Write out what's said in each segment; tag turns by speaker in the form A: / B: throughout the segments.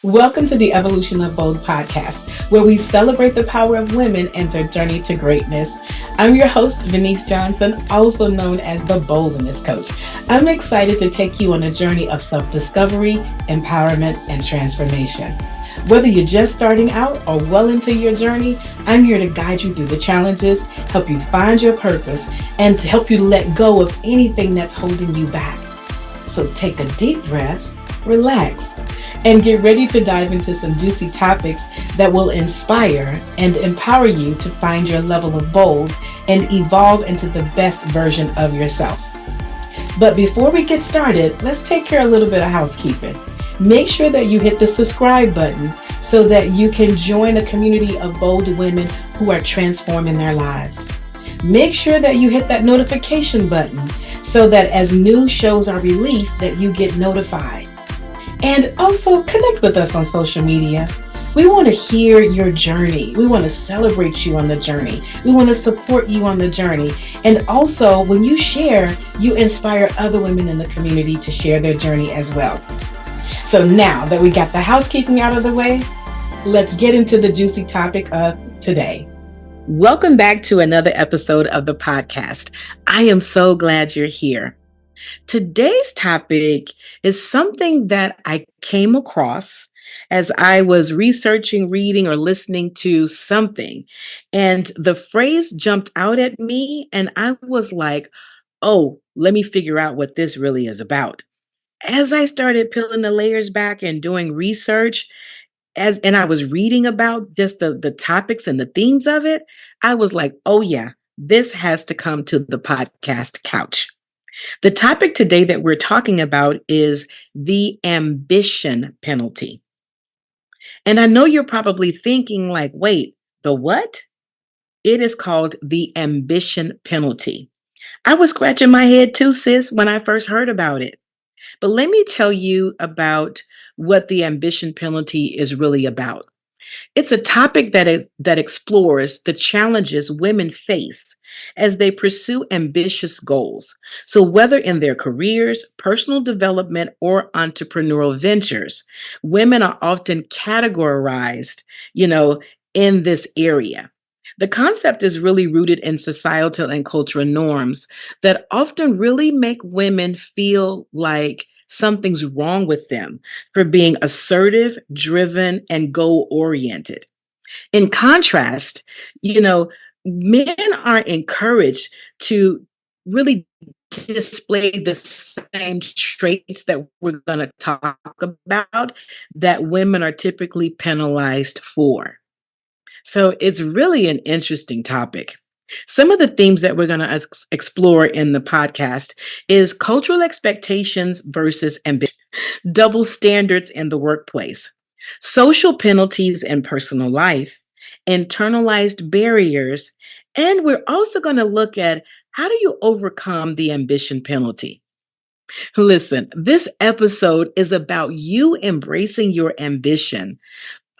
A: Welcome to the Evolution of Bold podcast, where we celebrate the power of women and their journey to greatness. I'm your host, Venice Johnson, also known as the Boldness Coach. I'm excited to take you on a journey of self-discovery, empowerment, and transformation. Whether you're just starting out or well into your journey, I'm here to guide you through the challenges, help you find your purpose, and to help you let go of anything that's holding you back. So take a deep breath, relax, and get ready to dive into some juicy topics that will inspire and empower you to find your level of bold and evolve into the best version of yourself. But before we get started, let's take care of a little bit of housekeeping. Make sure that you hit the subscribe button so that you can join a community of bold women who are transforming their lives. Make sure that you hit that notification button so that as new shows are released, that you get notified. And also connect with us on social media. We want to hear your journey. We want to celebrate you on the journey. We want to support you on the journey. And also, when you share, you inspire other women in the community to share their journey as well. So now that we got the housekeeping out of the way, let's get into the juicy topic of today. Welcome back to another episode of the podcast. I am so glad you're here. Today's topic is something that I came across as I was researching, reading, or listening to something. And the phrase jumped out at me, and I was like, oh, let me figure out what this really is about. As I started peeling the layers back and doing research, and I was reading about just the topics and the themes of it, I was like, oh yeah, this has to come to the podcast couch. The topic today that we're talking about is the ambition penalty. And I know you're probably thinking like, wait, the what? It is called the ambition penalty. I was scratching my head too, sis, when I first heard about it. But let me tell you about what the ambition penalty is really about. It's a topic that explores the challenges women face as they pursue ambitious goals. So whether in their careers, personal development, or entrepreneurial ventures, women are often categorized, in this area. The concept is really rooted in societal and cultural norms that often really make women feel like something's wrong with them for being assertive, driven, and goal oriented. In contrast, men are encouraged to really display the same traits that we're going to talk about that women are typically penalized for. So it's really an interesting topic. Some of the themes that we're going to explore in the podcast is cultural expectations versus ambition, double standards in the workplace, social penalties in personal life, internalized barriers, and we're also going to look at how do you overcome the ambition penalty. Listen, this episode is about you embracing your ambition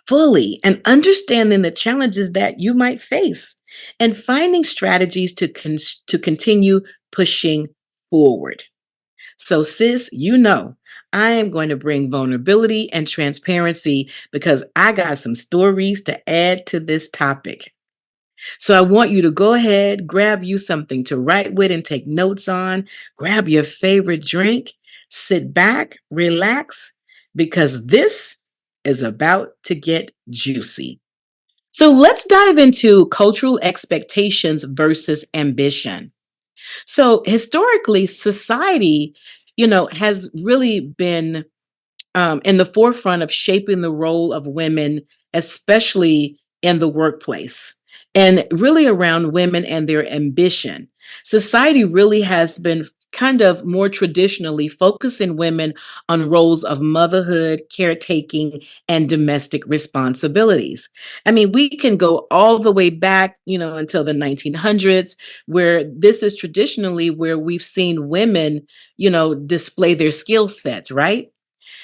A: fully and understanding the challenges that you might face and finding strategies to continue pushing forward. So sis, I am going to bring vulnerability and transparency because I got some stories to add to this topic. So I want you to go ahead, grab you something to write with and take notes on, grab your favorite drink, sit back, relax, because this is about to get juicy. So let's dive into cultural expectations versus ambition. So historically, society, has really been in the forefront of shaping the role of women, especially in the workplace, and really around women and their ambition. Society really has been kind of more traditionally focusing women on roles of motherhood, caretaking, and domestic responsibilities. I mean, we can go all the way back, until the 1900s, where this is traditionally where we've seen women, display their skill sets, right?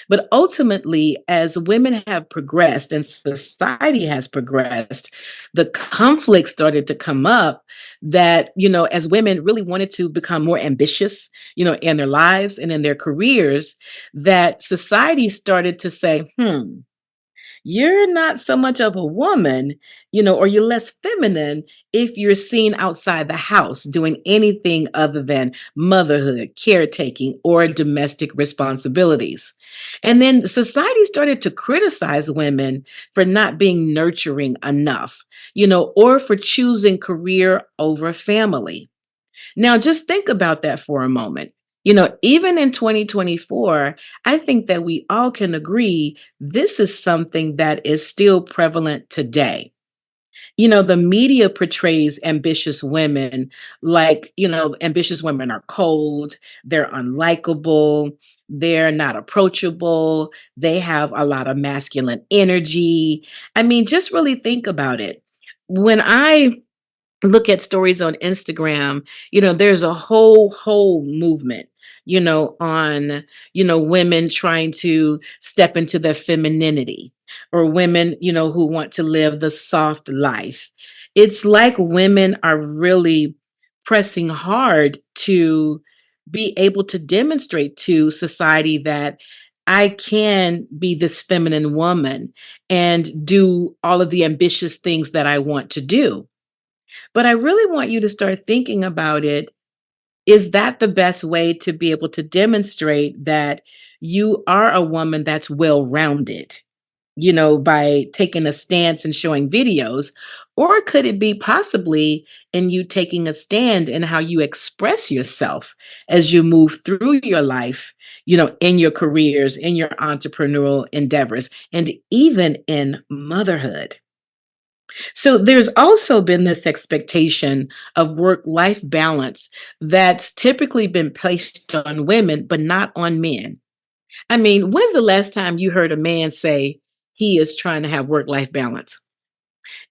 A: But ultimately, as women have progressed and society has progressed, the conflict started to come up that, as women really wanted to become more ambitious, in their lives and in their careers, that society started to say, you're not so much of a woman, or you're less feminine if you're seen outside the house doing anything other than motherhood, caretaking, or domestic responsibilities. And then society started to criticize women for not being nurturing enough, or for choosing career over family. Now, just think about that for a moment. Even in 2024, I think that we all can agree this is something that is still prevalent today. The media portrays ambitious women like, ambitious women are cold, they're unlikable, they're not approachable, they have a lot of masculine energy. I mean, just really think about it. When I look at stories on Instagram, there's a whole movement, on, women trying to step into their femininity, or women, who want to live the soft life. It's like women are really pressing hard to be able to demonstrate to society that I can be this feminine woman and do all of the ambitious things that I want to do. But I really want you to start thinking about it. Is that the best way to be able to demonstrate that you are a woman that's well rounded, by taking a stance and showing videos? Or could it be possibly in you taking a stand in how you express yourself as you move through your life, in your careers, in your entrepreneurial endeavors, and even in motherhood? So there's also been this expectation of work life balance that's typically been placed on women, but not on men. I mean, when's the last time you heard a man say he is trying to have work life balance?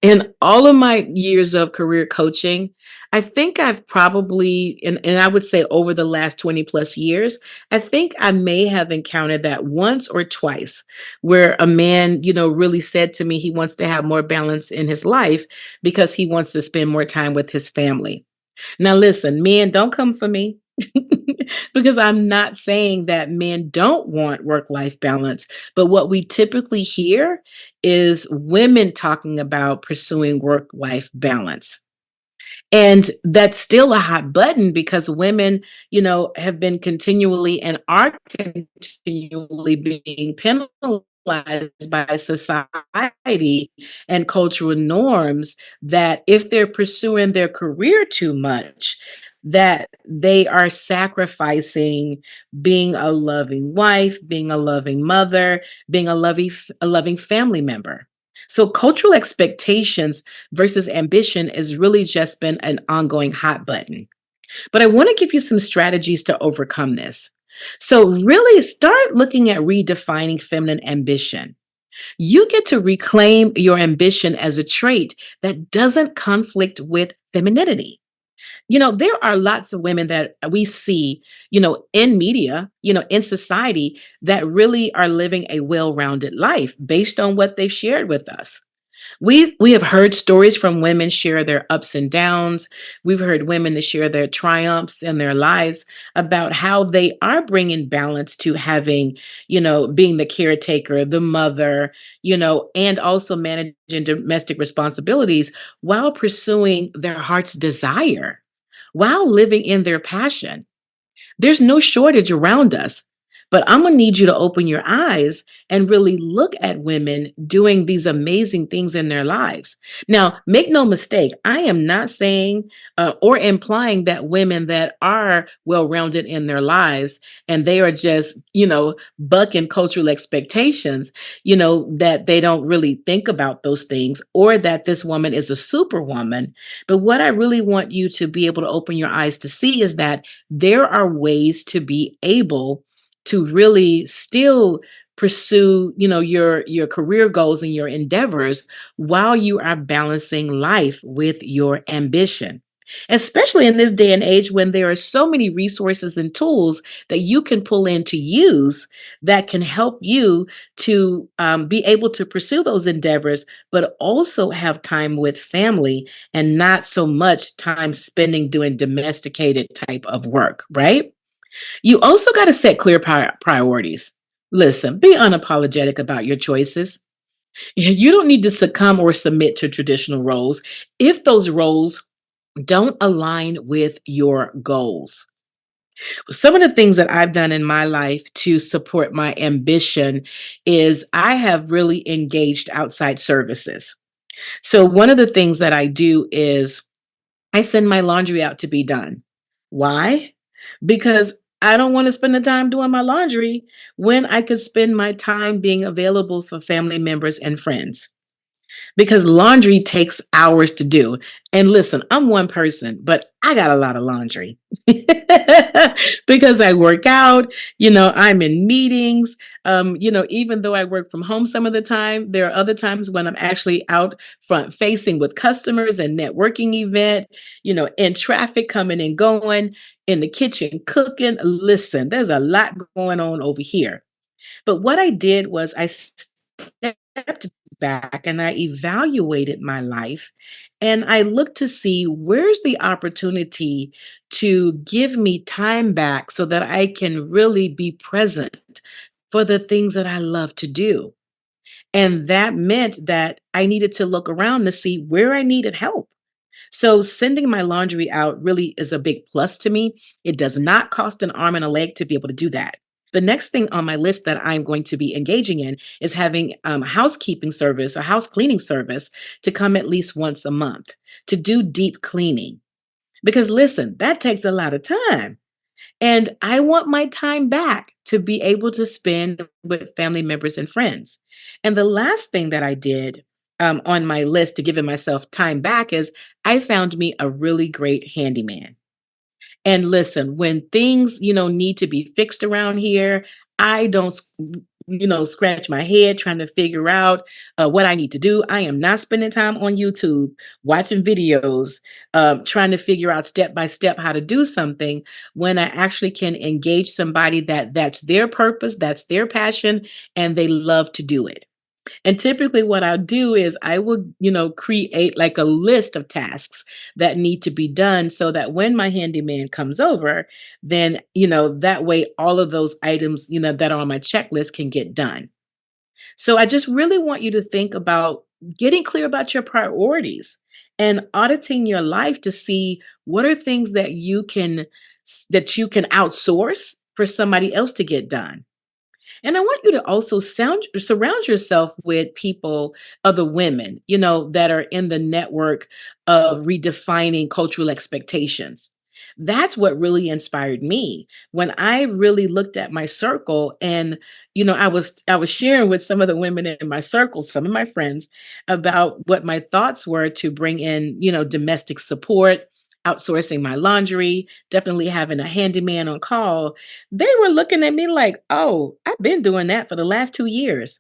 A: In all of my years of career coaching, I think I've probably, and I would say over the last 20 plus years, I think I may have encountered that once or twice where a man, really said to me he wants to have more balance in his life because he wants to spend more time with his family. Now, listen, men, don't come for me. Because I'm not saying that men don't want work life balance, but what we typically hear is women talking about pursuing work life balance. And that's still a hot button because women, have been continually and are continually being penalized by society and cultural norms that if they're pursuing their career too much, that they are sacrificing being a loving wife, being a loving mother, being a loving family member. So cultural expectations versus ambition has really just been an ongoing hot button. But I want to give you some strategies to overcome this. So, really start looking at redefining feminine ambition. You get to reclaim your ambition as a trait that doesn't conflict with femininity. There are lots of women that we see, in media, in society that really are living a well rounded life based on what they've shared with us. We have heard stories from women share their ups and downs. We've heard women to share their triumphs in their lives about how they are bringing balance to having, being the caretaker, the mother, and also managing domestic responsibilities while pursuing their heart's desire, while living in their passion. There's no shortage around us. But I'm going to need you to open your eyes and really look at women doing these amazing things in their lives. Now, make no mistake, I am not saying or implying that women that are well rounded in their lives and they are just, bucking cultural expectations, that they don't really think about those things or that this woman is a superwoman. But what I really want you to be able to open your eyes to see is that there are ways to be able to really still pursue, your career goals and your endeavors while you are balancing life with your ambition. Especially in this day and age when there are so many resources and tools that you can pull in to use that can help you to be able to pursue those endeavors, but also have time with family and not so much time spending doing domesticated type of work, right? You also got to set clear priorities. Listen, be unapologetic about your choices. You don't need to succumb or submit to traditional roles if those roles don't align with your goals. Some of the things that I've done in my life to support my ambition is I have really engaged outside services. So, one of the things that I do is I send my laundry out to be done. Why? Because I don't want to spend the time doing my laundry when I could spend my time being available for family members and friends, because laundry takes hours to do. And listen, I'm one person, but I got a lot of laundry because I work out, I'm in meetings. Even though I work from home some of the time, there are other times when I'm actually out front facing with customers and networking event, in traffic coming and going, in the kitchen cooking. Listen, there's a lot going on over here. But what I did was I stepped back and I evaluated my life, and I looked to see where's the opportunity to give me time back so that I can really be present for the things that I love to do. And that meant that I needed to look around to see where I needed help. So sending my laundry out really is a big plus to me. It does not cost an arm and a leg to be able to do that. The next thing on my list that I'm going to be engaging in is having a housekeeping service, a house cleaning service, to come at least once a month to do deep cleaning. Because listen, that takes a lot of time. And I want my time back to be able to spend with family members and friends. And the last thing that I did on my list to giving myself time back is I found me a really great handyman. And listen, when things, need to be fixed around here, I don't, scratch my head trying to figure out what I need to do. I am not spending time on YouTube watching videos, trying to figure out step by step how to do something when I actually can engage somebody that's their purpose, that's their passion, and they love to do it. And typically what I'll do is I will, create like a list of tasks that need to be done so that when my handyman comes over, then, that way all of those items, that are on my checklist can get done. So I just really want you to think about getting clear about your priorities and auditing your life to see what are things that you can outsource for somebody else to get done. And I want you to also surround yourself with people, other women, that are in the network of redefining cultural expectations. That's what really inspired me when I really looked at my circle, and I was sharing with some of the women in my circle, some of my friends, about what my thoughts were to bring in, domestic support, outsourcing my laundry, definitely having a handyman on call. They were looking at me like, "Oh, I've been doing that for the last 2 years."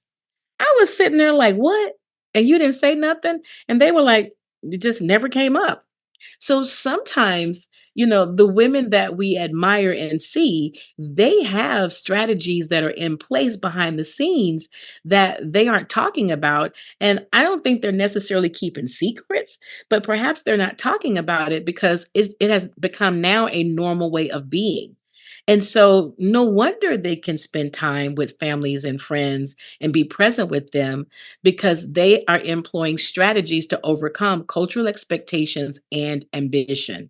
A: I was sitting there like, "What? And you didn't say nothing?" And they were like, "It just never came up." So sometimes, the women that we admire and see, they have strategies that are in place behind the scenes that they aren't talking about. And I don't think they're necessarily keeping secrets, but perhaps they're not talking about it because it has become now a normal way of being. And so, no wonder they can spend time with families and friends and be present with them because they are employing strategies to overcome cultural expectations and ambition.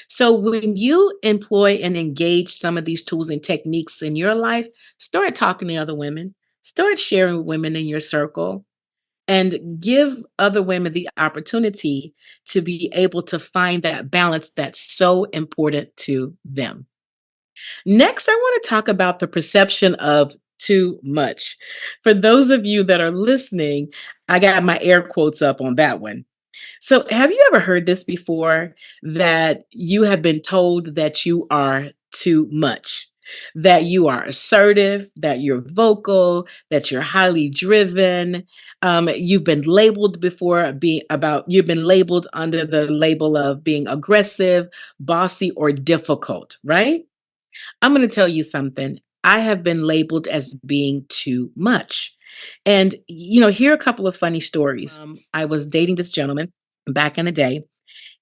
A: So, when you employ and engage some of these tools and techniques in your life, start talking to other women, start sharing with women in your circle, and give other women the opportunity to be able to find that balance that's so important to them. Next, I want to talk about the perception of too much. For those of you that are listening, I got my air quotes up on that one. So, have you ever heard this before, that you have been told that you are too much? That you are assertive, that you're vocal, that you're highly driven. You've been labeled before you've been labeled under the label of being aggressive, bossy, or difficult, right? I'm going to tell you something. I have been labeled as being too much. And, here are a couple of funny stories. I was dating this gentleman back in the day,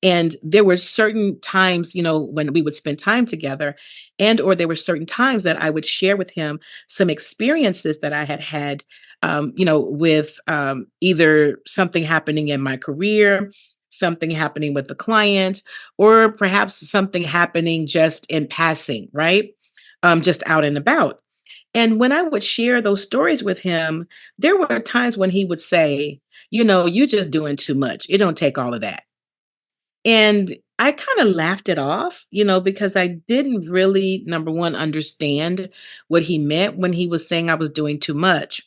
A: and there were certain times, when we would spend time together, and or there were certain times that I would share with him some experiences that I had had with either something happening in my career, something happening with the client, or perhaps something happening just in passing, right? Just out and about. And when I would share those stories with him, there were times when he would say, you just doing too much. It don't take all of that. And I kind of laughed it off, because I didn't really, number one, understand what he meant when he was saying I was doing too much.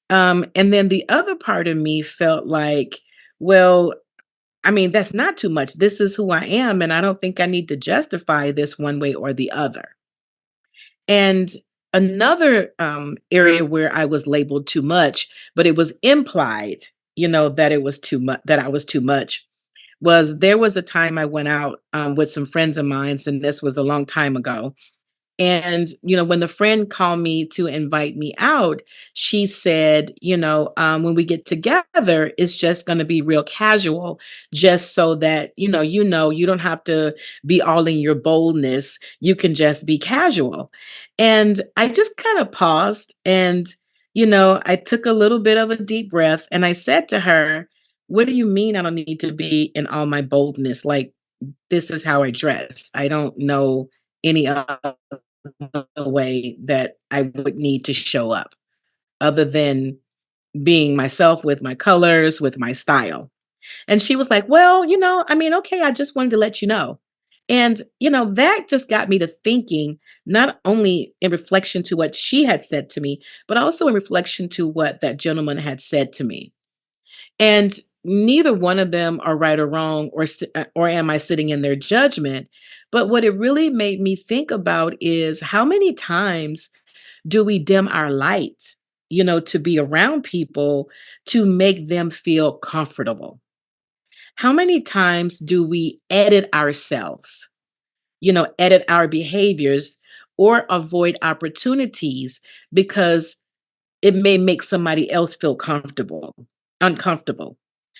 A: And then the other part of me felt like, well, I mean, that's not too much. This is who I am. And I don't think I need to justify this one way or the other. And another area where I was labeled too much, but it was implied, that it was too much, that I was too much, was there was a time I went out with some friends of mine, and this was a long time ago. And, when the friend called me to invite me out, she said, when we get together, it's just going to be real casual, just so that, you don't have to be all in your boldness. You can just be casual. And I just kind of paused and, I took a little bit of a deep breath and I said to her, what do you mean I don't need to be in all my boldness? Like, this is how I dress. I don't know any other way that I would need to show up other than being myself with my colors, with my style. And she was like, well, I mean, okay, I just wanted to let you know. And, that just got me to thinking, not only in reflection to what she had said to me, but also in reflection to what that gentleman had said to me. And neither one of them are right or wrong, or am I sitting in their judgment? But what it really made me think about is how many times do we dim our light, to be around people to make them feel comfortable? How many times do we edit ourselves, edit our behaviors or avoid opportunities because it may make somebody else feel uncomfortable?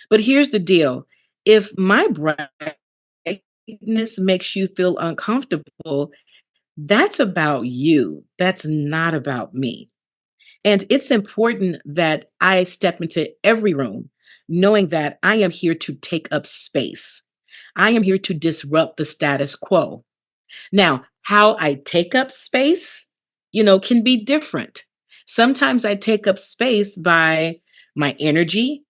A: But here's the deal. If my brightness makes you feel uncomfortable, that's about you. That's not about me. And it's important that I step into every room knowing that I am here to take up space. I am here to disrupt the status quo. Now, how I take up space, can be different. Sometimes I take up space by my energy.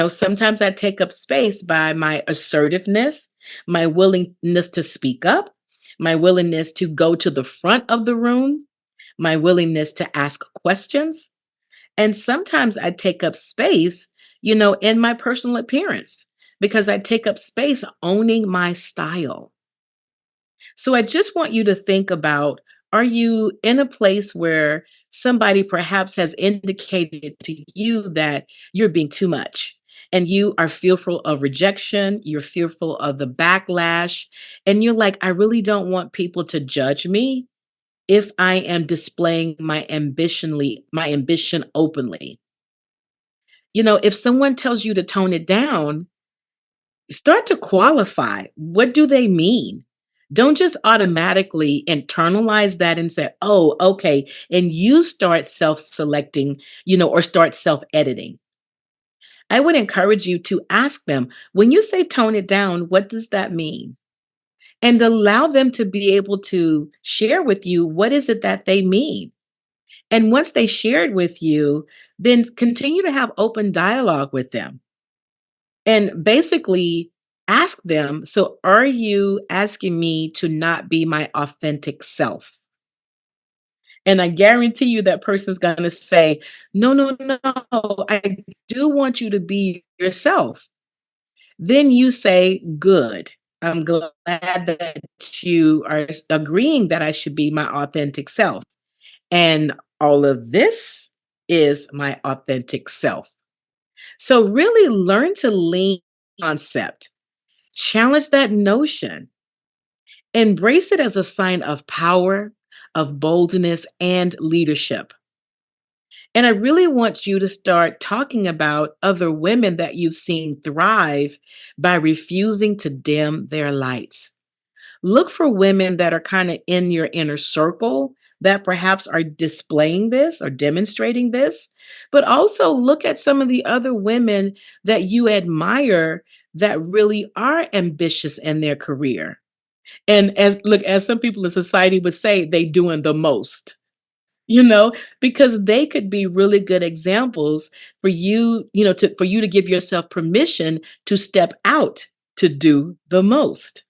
A: Sometimes I take up space by my assertiveness, my willingness to speak up, my willingness to go to the front of the room, my willingness to ask questions. And sometimes I take up space, in my personal appearance because I take up space owning my style. So I just want you to think about, are you in a place where somebody perhaps has indicated to you that you're being too much and you are fearful of rejection, you're fearful of the backlash, and you're like, I really don't want people to judge me if I am displaying my ambition openly. If someone tells you to tone it down, start to qualify. What do they mean? Don't just automatically internalize that and say, oh, okay. And you start self selecting, or start self editing. I would encourage you to ask them, when you say tone it down, what does that mean? And allow them to be able to share with you what is it that they mean. And once they share it with you, then continue to have open dialogue with them. And basically ask them, so are you asking me to not be my authentic self? And I guarantee you that person's going to say, no, no, no, I do want you to be yourself. Then you say, good. I'm glad that you are agreeing that I should be my authentic self. And all of this is my authentic self. So really learn to lean concept. Challenge that notion. Embrace it as a sign of power, of boldness, and leadership. And I really want you to start talking about other women that you've seen thrive by refusing to dim their lights. Look for women that are kind of in your inner circle that perhaps are displaying this or demonstrating this, but also look at some of the other women that you admire that really are ambitious in their career. And as some people in society would say, they doing the most, because they could be really good examples for you, for you to give yourself permission to step out to do the most.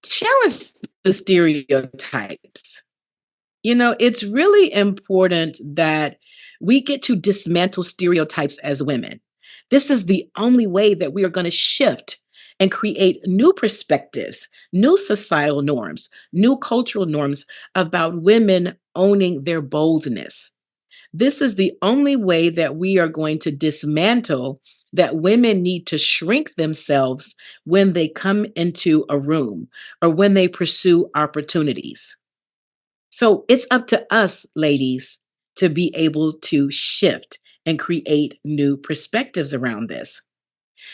A: Challenge the stereotypes. It's really important that we get to dismantle stereotypes as women. This is the only way that we are going to shift and create new perspectives, new societal norms, new cultural norms about women owning their boldness. This is the only way that we are going to dismantle that women need to shrink themselves when they come into a room or when they pursue opportunities. So it's up to us, ladies, to be able to shift and create new perspectives around this.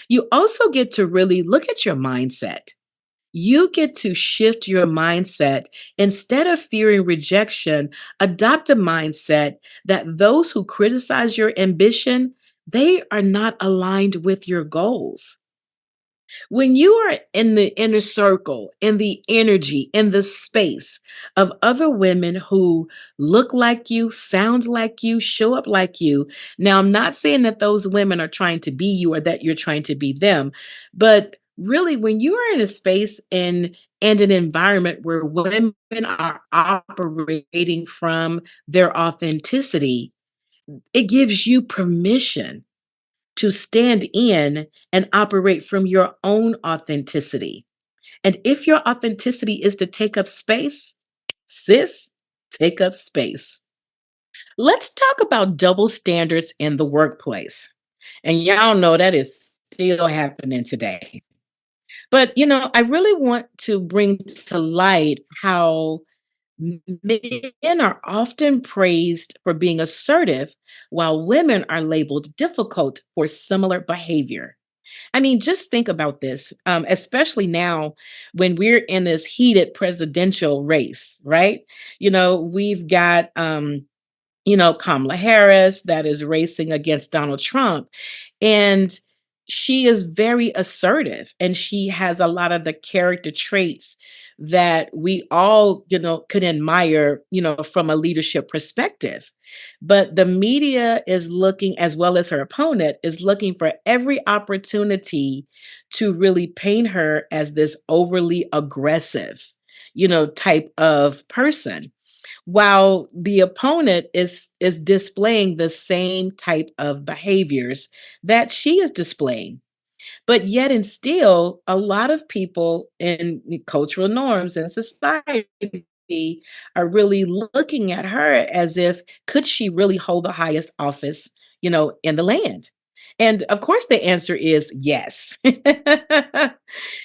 A: You also get to really look at your mindset. You get to shift your mindset. Instead of fearing rejection, adopt a mindset that those who criticize your ambition, they are not aligned with your goals. When you are in the inner circle, in the energy, in the space of other women who look like you, sound like you, show up like you. Now, I'm not saying that those women are trying to be you or that you're trying to be them, but really, when you are in a space and an environment where women are operating from their authenticity, it gives you permission to stand in and operate from your own authenticity. And if your authenticity is to take up space, sis, take up space. Let's talk about double standards in the workplace. And y'all know that is still happening today. But, I really want to bring to light how men are often praised for being assertive, while women are labeled difficult for similar behavior. I mean, just think about this, especially now when we're in this heated presidential race, right? We've got Kamala Harris that is racing against Donald Trump. And she is very assertive and she has a lot of the character traits that we all, could admire, from a leadership perspective. But the media is looking, as well as her opponent, is looking for every opportunity to really paint her as this overly aggressive, type of person, while the opponent is displaying the same type of behaviors that she is displaying. But yet and still, a lot of people in the cultural norms and society are really looking at her as if, could she really hold the highest office, in the land? And of course the answer is yes. And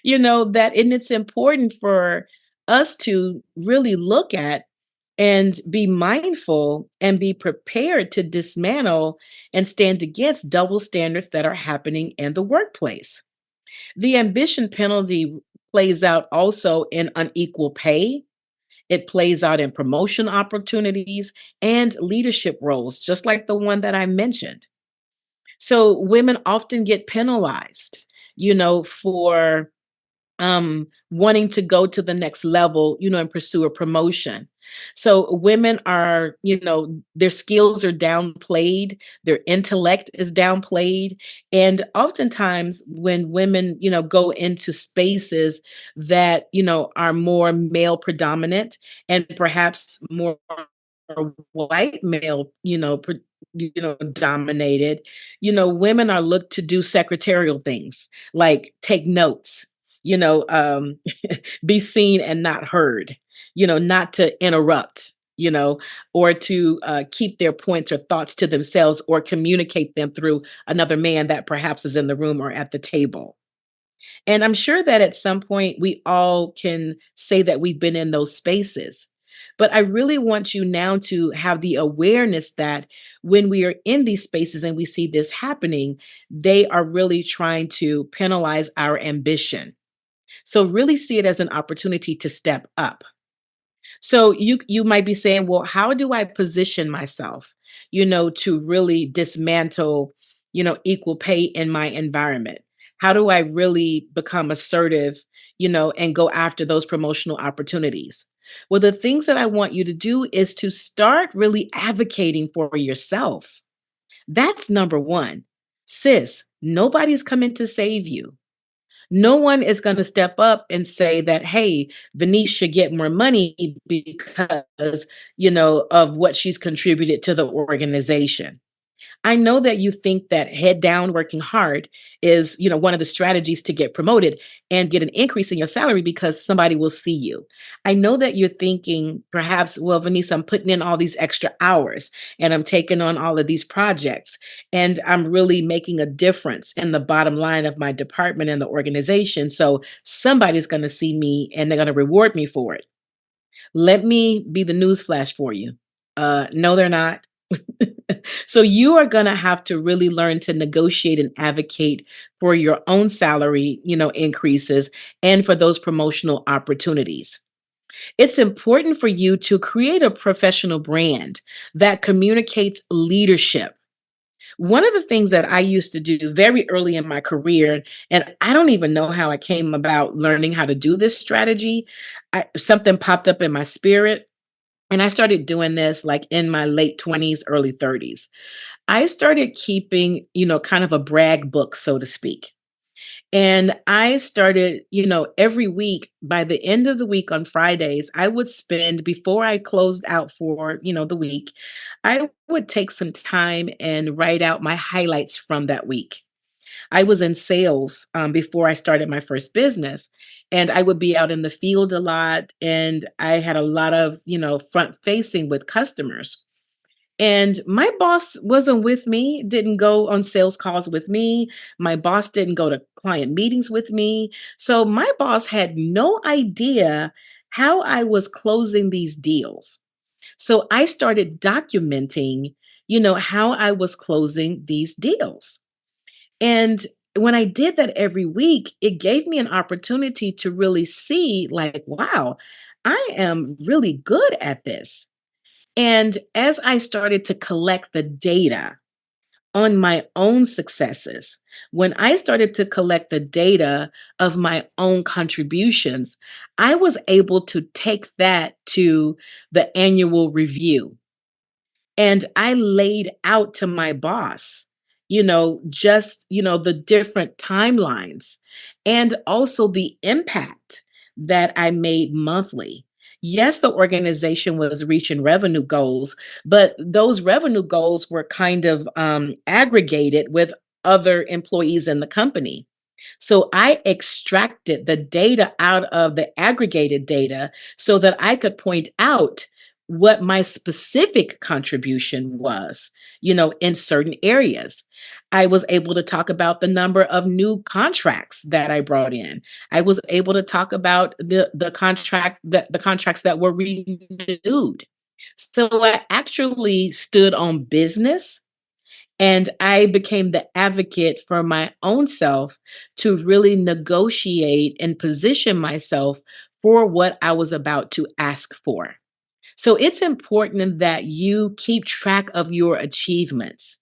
A: it's important for us to really look at and be mindful and be prepared to dismantle and stand against double standards that are happening in the workplace. The ambition penalty plays out also in unequal pay. It plays out in promotion opportunities and leadership roles, just like the one that I mentioned. So women often get penalized, for wanting to go to the next level, and pursue a promotion. So women are, their skills are downplayed, their intellect is downplayed. And oftentimes when women, go into spaces that, are more male predominant and perhaps more white male, dominated, women are looked to do secretarial things like take notes, you know, um, be seen and not heard, not to interrupt, or to keep their points or thoughts to themselves or communicate them through another man that perhaps is in the room or at the table. And I'm sure that at some point we all can say that we've been in those spaces. But I really want you now to have the awareness that when we are in these spaces and we see this happening, they are really trying to penalize our ambition. So really see it as an opportunity to step up. So you might be saying, well, how do I position myself, to really dismantle, equal pay in my environment? How do I really become assertive, and go after those promotional opportunities? Well, the things that I want you to do is to start really advocating for yourself. That's number one. Sis, nobody's coming to save you. No one is going to step up and say that, hey, Venice should get more money because, of what she's contributed to the organization. I know that you think that head down working hard is, one of the strategies to get promoted and get an increase in your salary because somebody will see you. I know that you're thinking perhaps, well, Vanessa, I'm putting in all these extra hours and I'm taking on all of these projects and I'm really making a difference in the bottom line of my department and the organization. So somebody's going to see me and they're going to reward me for it. Let me be the news flash for you. No, they're not. So you are going to have to really learn to negotiate and advocate for your own salary, increases and for those promotional opportunities. It's important for you to create a professional brand that communicates leadership. One of the things that I used to do very early in my career, and I don't even know how I came about learning how to do this strategy, something popped up in my spirit. And I started doing this like in my late 20s, early 30s. I started keeping, kind of a brag book, so to speak. And I started, every week, by the end of the week on Fridays, I would spend, before I closed out for, the week, I would take some time and write out my highlights from that week. I was in sales before I started my first business, and I would be out in the field a lot. And I had a lot of, front facing with customers. And my boss wasn't with me, didn't go on sales calls with me. My boss didn't go to client meetings with me. So my boss had no idea how I was closing these deals. So I started documenting, how I was closing these deals. And when I did that every week, it gave me an opportunity to really see, like, wow, I am really good at this. And as I started to collect the data on my own successes, when I started to collect the data of my own contributions, I was able to take that to the annual review. And I laid out to my boss, just, the different timelines and also the impact that I made monthly. Yes, the organization was reaching revenue goals, but those revenue goals were kind of aggregated with other employees in the company. So I extracted the data out of the aggregated data so that I could point out what my specific contribution was, in certain areas. I was able to talk about the number of new contracts that I brought in. I was able to talk about the contracts that were renewed. So I actually stood on business and I became the advocate for my own self to really negotiate and position myself for what I was about to ask for. So it's important that you keep track of your achievements.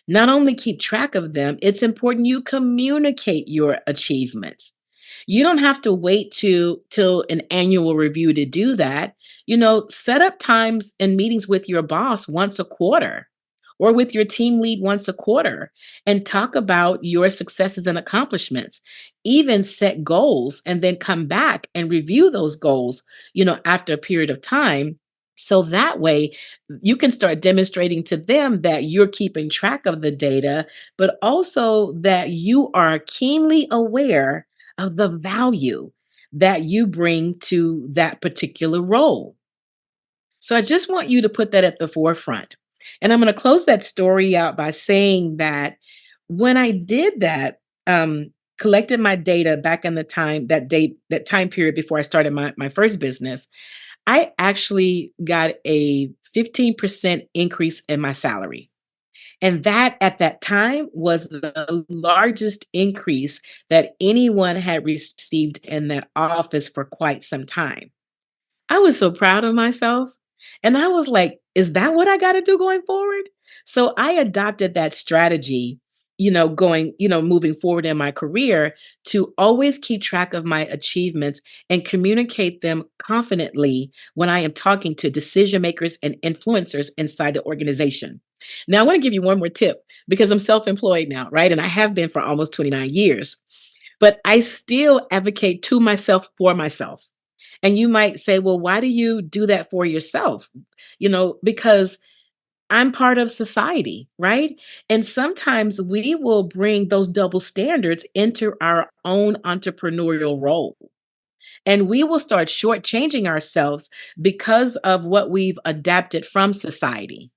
A: Not only keep track of them, it's important you communicate your achievements. You don't have to wait till an annual review to do that. Set up times and meetings with your boss once a quarter or with your team lead once a quarter and talk about your successes and accomplishments. Even set goals and then come back and review those goals, after a period of time. So that way you can start demonstrating to them that you're keeping track of the data, but also that you are keenly aware of the value that you bring to that particular role. So I just want you to put that at the forefront. And I'm going to close that story out by saying that when I did that, collected my data back in the time, that time period before I started my first business, I actually got a 15% increase in my salary. And that at that time was the largest increase that anyone had received in that office for quite some time. I was so proud of myself. And I was like, is that what I got to do going forward? So I adopted that strategy, moving forward in my career to always keep track of my achievements and communicate them confidently when I am talking to decision makers and influencers inside the organization. Now, I want to give you one more tip because I'm self employed now, right? And I have been for almost 29 years, but I still advocate to myself for myself. And you might say, well, why do you do that for yourself? Because I'm part of society, right? And sometimes we will bring those double standards into our own entrepreneurial role. And we will start shortchanging ourselves because of what we've adapted from society.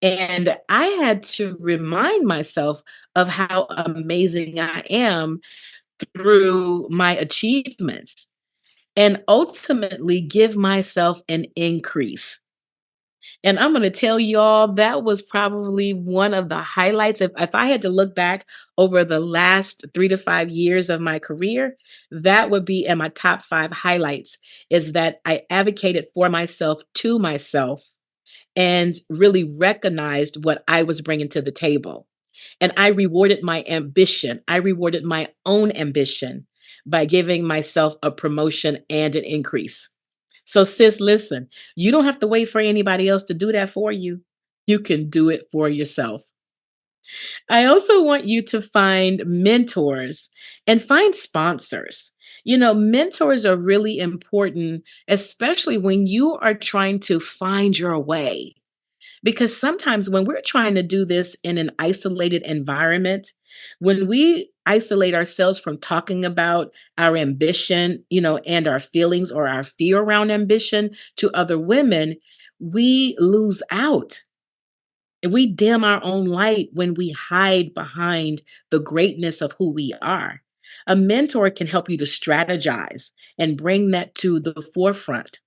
A: And I had to remind myself of how amazing I am through my achievements and ultimately give myself an increase. And I'm going to tell y'all that was probably one of the highlights. If I had to look back over the last 3 to 5 years of my career, that would be in my top five highlights is that I advocated for myself to myself and really recognized what I was bringing to the table. And I rewarded my ambition. I rewarded my own ambition by giving myself a promotion and an increase. So, sis, listen, you don't have to wait for anybody else to do that for you. You can do it for yourself. I also want you to find mentors and find sponsors. Mentors are really important, especially when you are trying to find your way. Because sometimes when we're trying to do this in an isolated environment, when we isolate ourselves from talking about our ambition, and our feelings or our fear around ambition to other women, we lose out. And we dim our own light when we hide behind the greatness of who we are. A mentor can help you to strategize and bring that to the forefront.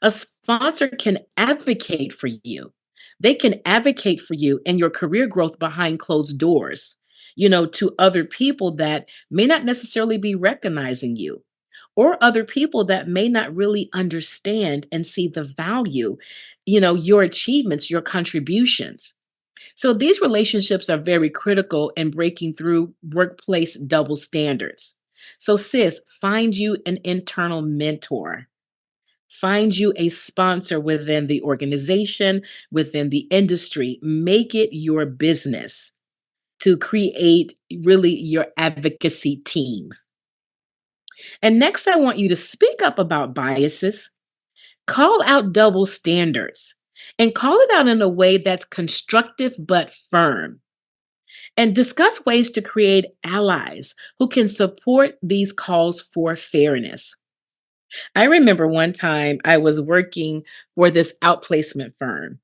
A: A sponsor can advocate for you. They can advocate for you and your career growth behind closed doors, to other people that may not necessarily be recognizing you or other people that may not really understand and see the value, your achievements, your contributions. So these relationships are very critical in breaking through workplace double standards. So, sis, find you an internal mentor. Find you a sponsor within the organization, within the industry. Make it your business to create really your advocacy team. And next, I want you to speak up about biases, call out double standards, and call it out in a way that's constructive but firm. And discuss ways to create allies who can support these calls for fairness. I remember one time I was working for this outplacement firm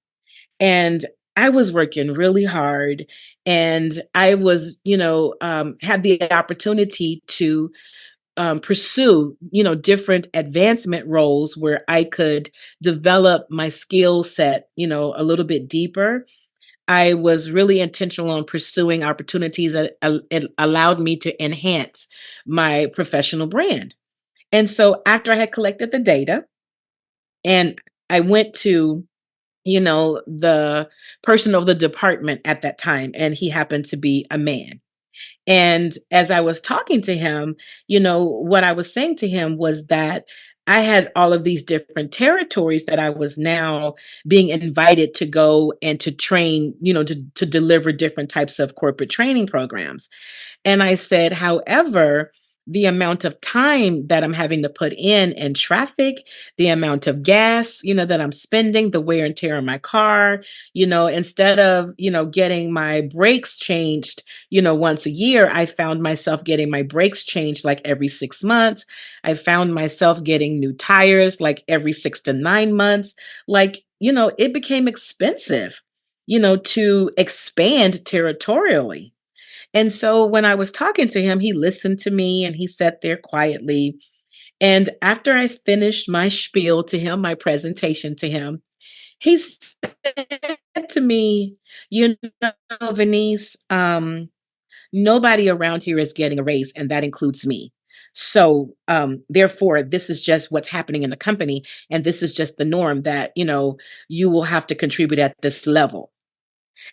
A: and I was working really hard and I was, had the opportunity to pursue, different advancement roles where I could develop my skill set, a little bit deeper. I was really intentional on pursuing opportunities that it allowed me to enhance my professional brand. And so after I had collected the data and I went to, the person of the department at that time, and he happened to be a man. And as I was talking to him, what I was saying to him was that I had all of these different territories that I was now being invited to go and to train, to deliver different types of corporate training programs. And I said, however, the amount of time that I'm having to put in traffic, the amount of gas, that I'm spending, the wear and tear on my car, instead of, getting my brakes changed, once a year, I found myself getting my brakes changed like every 6 months. I found myself getting new tires like every 6 to 9 months. Like, it became expensive, to expand territorially. And so when I was talking to him, he listened to me and he sat there quietly. And after I finished my spiel to him, my presentation to him, he said to me, you know, Venice, nobody around here is getting a raise, and that includes me. So, therefore, this is just what's happening in the company. And this is just the norm that, you will have to contribute at this level.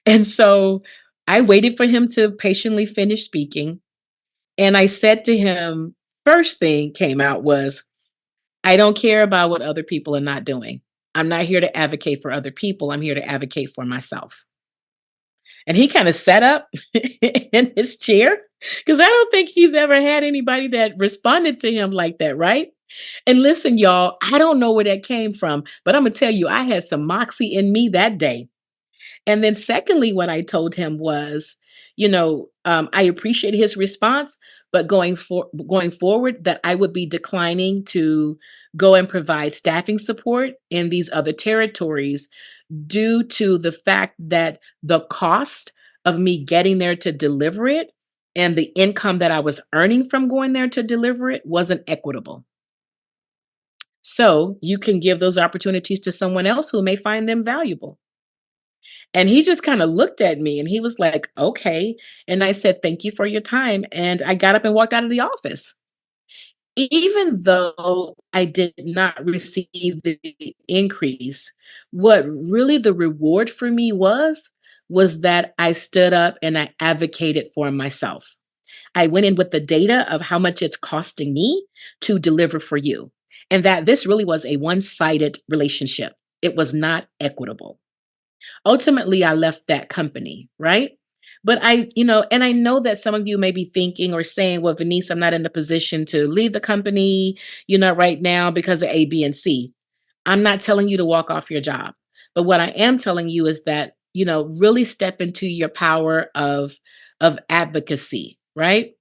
A: And so I waited for him to patiently finish speaking. And I said to him, first thing came out was, I don't care about what other people are not doing. I'm not here to advocate for other people. I'm here to advocate for myself. And he kind of sat up in his chair because I don't think he's ever had anybody that responded to him like that, right? And listen, y'all, I don't know where that came from, but I'm going to tell you, I had some moxie in me that day. And then, secondly, what I told him was, I appreciate his response, but going forward, that I would be declining to go and provide staffing support in these other territories due to the fact that the cost of me getting there to deliver it and the income that I was earning from going there to deliver it wasn't equitable. So you can give those opportunities to someone else who may find them valuable. And he just kind of looked at me and he was like, okay. And I said, thank you for your time. And I got up and walked out of the office. Even though I did not receive the increase, what really the reward for me was that I stood up and I advocated for myself. I went in with the data of how much it's costing me to deliver for you. And that this really was a one sided relationship. It was not equitable. Ultimately, I left that company, right? But and I know that some of you may be thinking or saying, well, Venice, I'm not in a position to leave the company, right now because of A, B, and C. I'm not telling you to walk off your job. But what I am telling you is that, really step into your power of advocacy, right?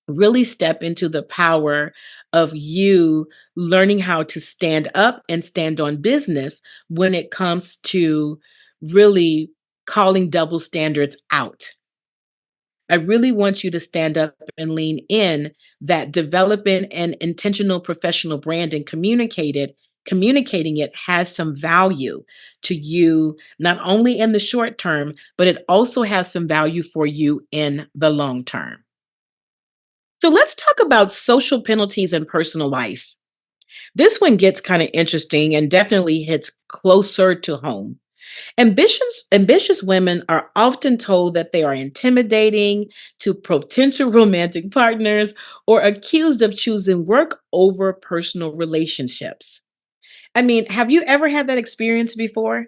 A: Really step into the power of you learning how to stand up and stand on business when it comes to really calling double standards out. I really want you to stand up and lean in that developing an intentional professional brand and communicating it has some value to you, not only in the short term, but it also has some value for you in the long term. So let's talk about social penalties in personal life. This one gets kind of interesting and definitely hits closer to home. Ambitious women are often told that they are intimidating to potential romantic partners or accused of choosing work over personal relationships. I mean, have you ever had that experience before?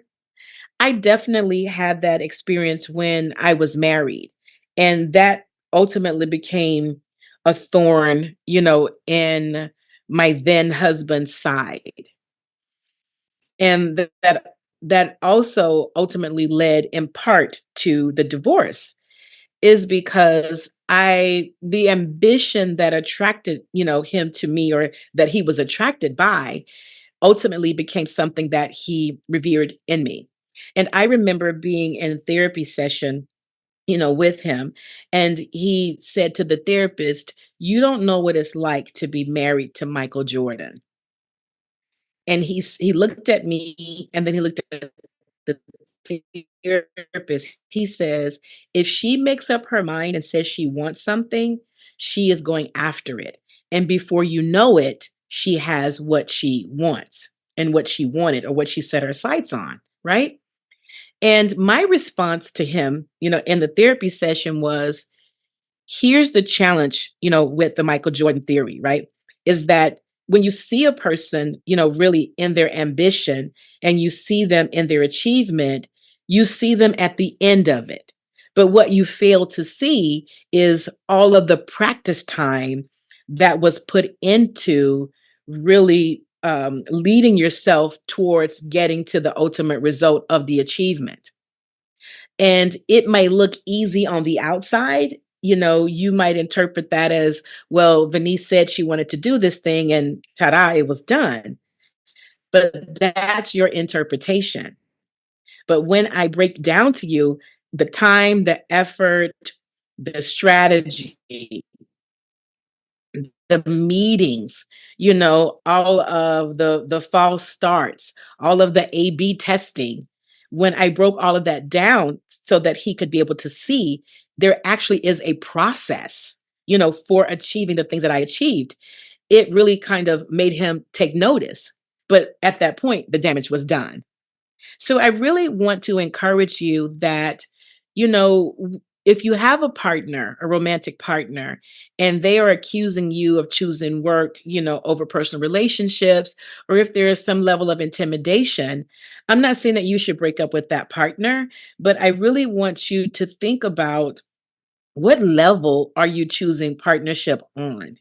A: I definitely had that experience when I was married, and that ultimately became a thorn, in my then husband's side. And that also ultimately led in part to the divorce is because the ambition that attracted, him to me or that he was attracted by ultimately became something that he revered in me. And I remember being in a therapy session, with him, and he said to the therapist, "You don't know what it's like to be married to Michael Jordan." And he looked at me and then he looked at the therapist. He says, "If she makes up her mind and says she wants something, she is going after it. And before you know it, she has what she wants and what she wanted or what she set her sights on." Right. And my response to him, in the therapy session was, here's the challenge, with the Michael Jordan theory, right? Is that when you see a person, really in their ambition and you see them in their achievement, you see them at the end of it. But what you fail to see is all of the practice time that was put into really leading yourself towards getting to the ultimate result of the achievement. And it may look easy on the outside. You might interpret that as, well, Venice said she wanted to do this thing and ta-da, it was done. But that's your interpretation. But when I break down to you the time, the effort, the strategy, the meetings, all of the false starts, all of the A/B testing. When I broke all of that down so that he could be able to see there actually is a process, for achieving the things that I achieved, it really kind of made him take notice. But at that point, the damage was done. So I really want to encourage you that, if you have a partner, a romantic partner, and they are accusing you of choosing work, over personal relationships, or if there is some level of intimidation, I'm not saying that you should break up with that partner, but I really want you to think about what level are you choosing partnership on?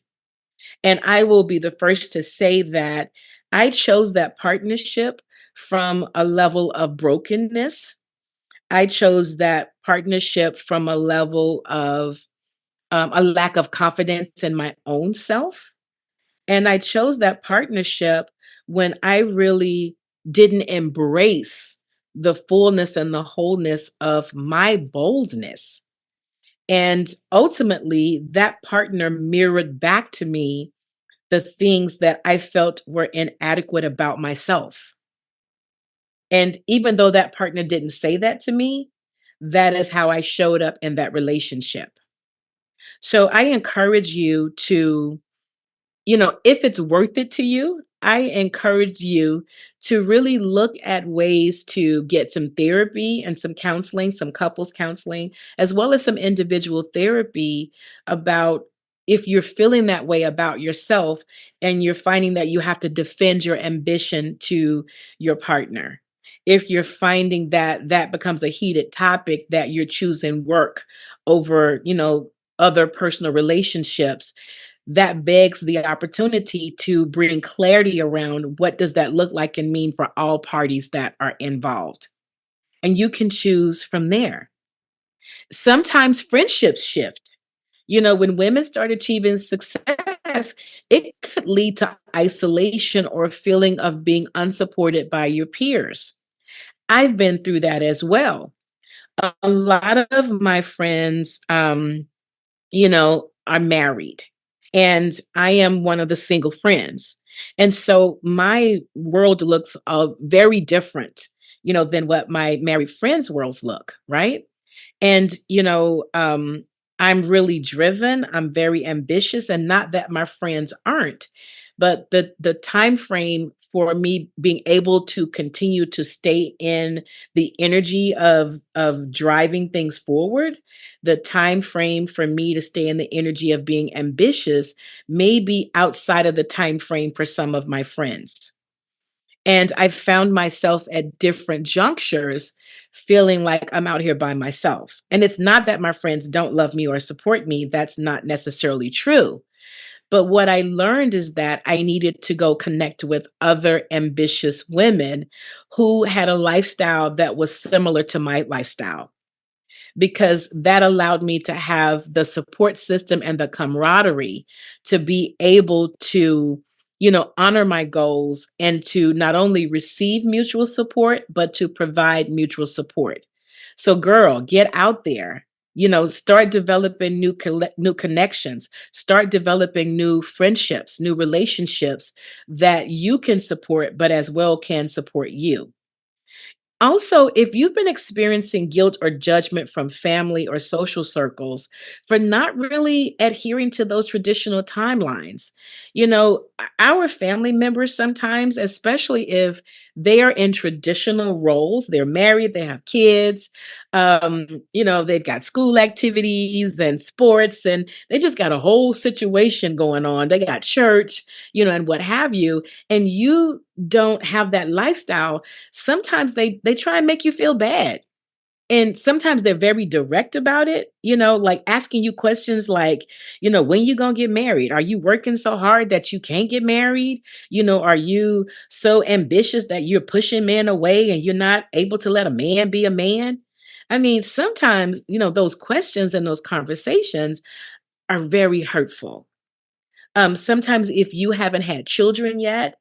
A: And I will be the first to say that I chose that partnership from a level of brokenness. I chose that partnership from a level of a lack of confidence in my own self. And I chose that partnership when I really didn't embrace the fullness and the wholeness of my boldness. And ultimately, that partner mirrored back to me the things that I felt were inadequate about myself. And even though that partner didn't say that to me, that is how I showed up in that relationship. So I encourage you to, if it's worth it to you, I encourage you to really look at ways to get some therapy and some counseling, some couples counseling, as well as some individual therapy about if you're feeling that way about yourself and you're finding that you have to defend your ambition to your partner. If you're finding that that becomes a heated topic, that you're choosing work over, other personal relationships, that begs the opportunity to bring clarity around what does that look like and mean for all parties that are involved. And you can choose from there. Sometimes friendships shift. When women start achieving success, it could lead to isolation or a feeling of being unsupported by your peers. I've been through that as well. A lot of my friends, are married. And I am one of the single friends. And so my world looks very different, than what my married friends' worlds look, right? And, I'm really driven, I'm very ambitious, and not that my friends aren't, but the time frame for me being able to continue to stay in the energy of driving things forward, the time frame for me to stay in the energy of being ambitious may be outside of the time frame for some of my friends. And I found myself at different junctures feeling like I'm out here by myself. And it's not that my friends don't love me or support me. That's not necessarily true. But what I learned is that I needed to go connect with other ambitious women who had a lifestyle that was similar to my lifestyle, because that allowed me to have the support system and the camaraderie to be able to, honor my goals and to not only receive mutual support, but to provide mutual support. So, girl, get out there. Start developing new connections, start developing new friendships, new relationships that you can support, but as well can support you. Also, if you've been experiencing guilt or judgment from family or social circles for not really adhering to those traditional timelines, our family members sometimes, especially if they are in traditional roles, they're married, they have kids, they've got school activities and sports, and they just got a whole situation going on. They got church, and what have you, and you don't have that lifestyle. Sometimes they try and make you feel bad. And sometimes they're very direct about it, like asking you questions like, when you going to get married? Are you working so hard that you can't get married? Are you so ambitious that you're pushing men away and you're not able to let a man be a man? I mean, sometimes, those questions and those conversations are very hurtful. Sometimes if you haven't had children yet,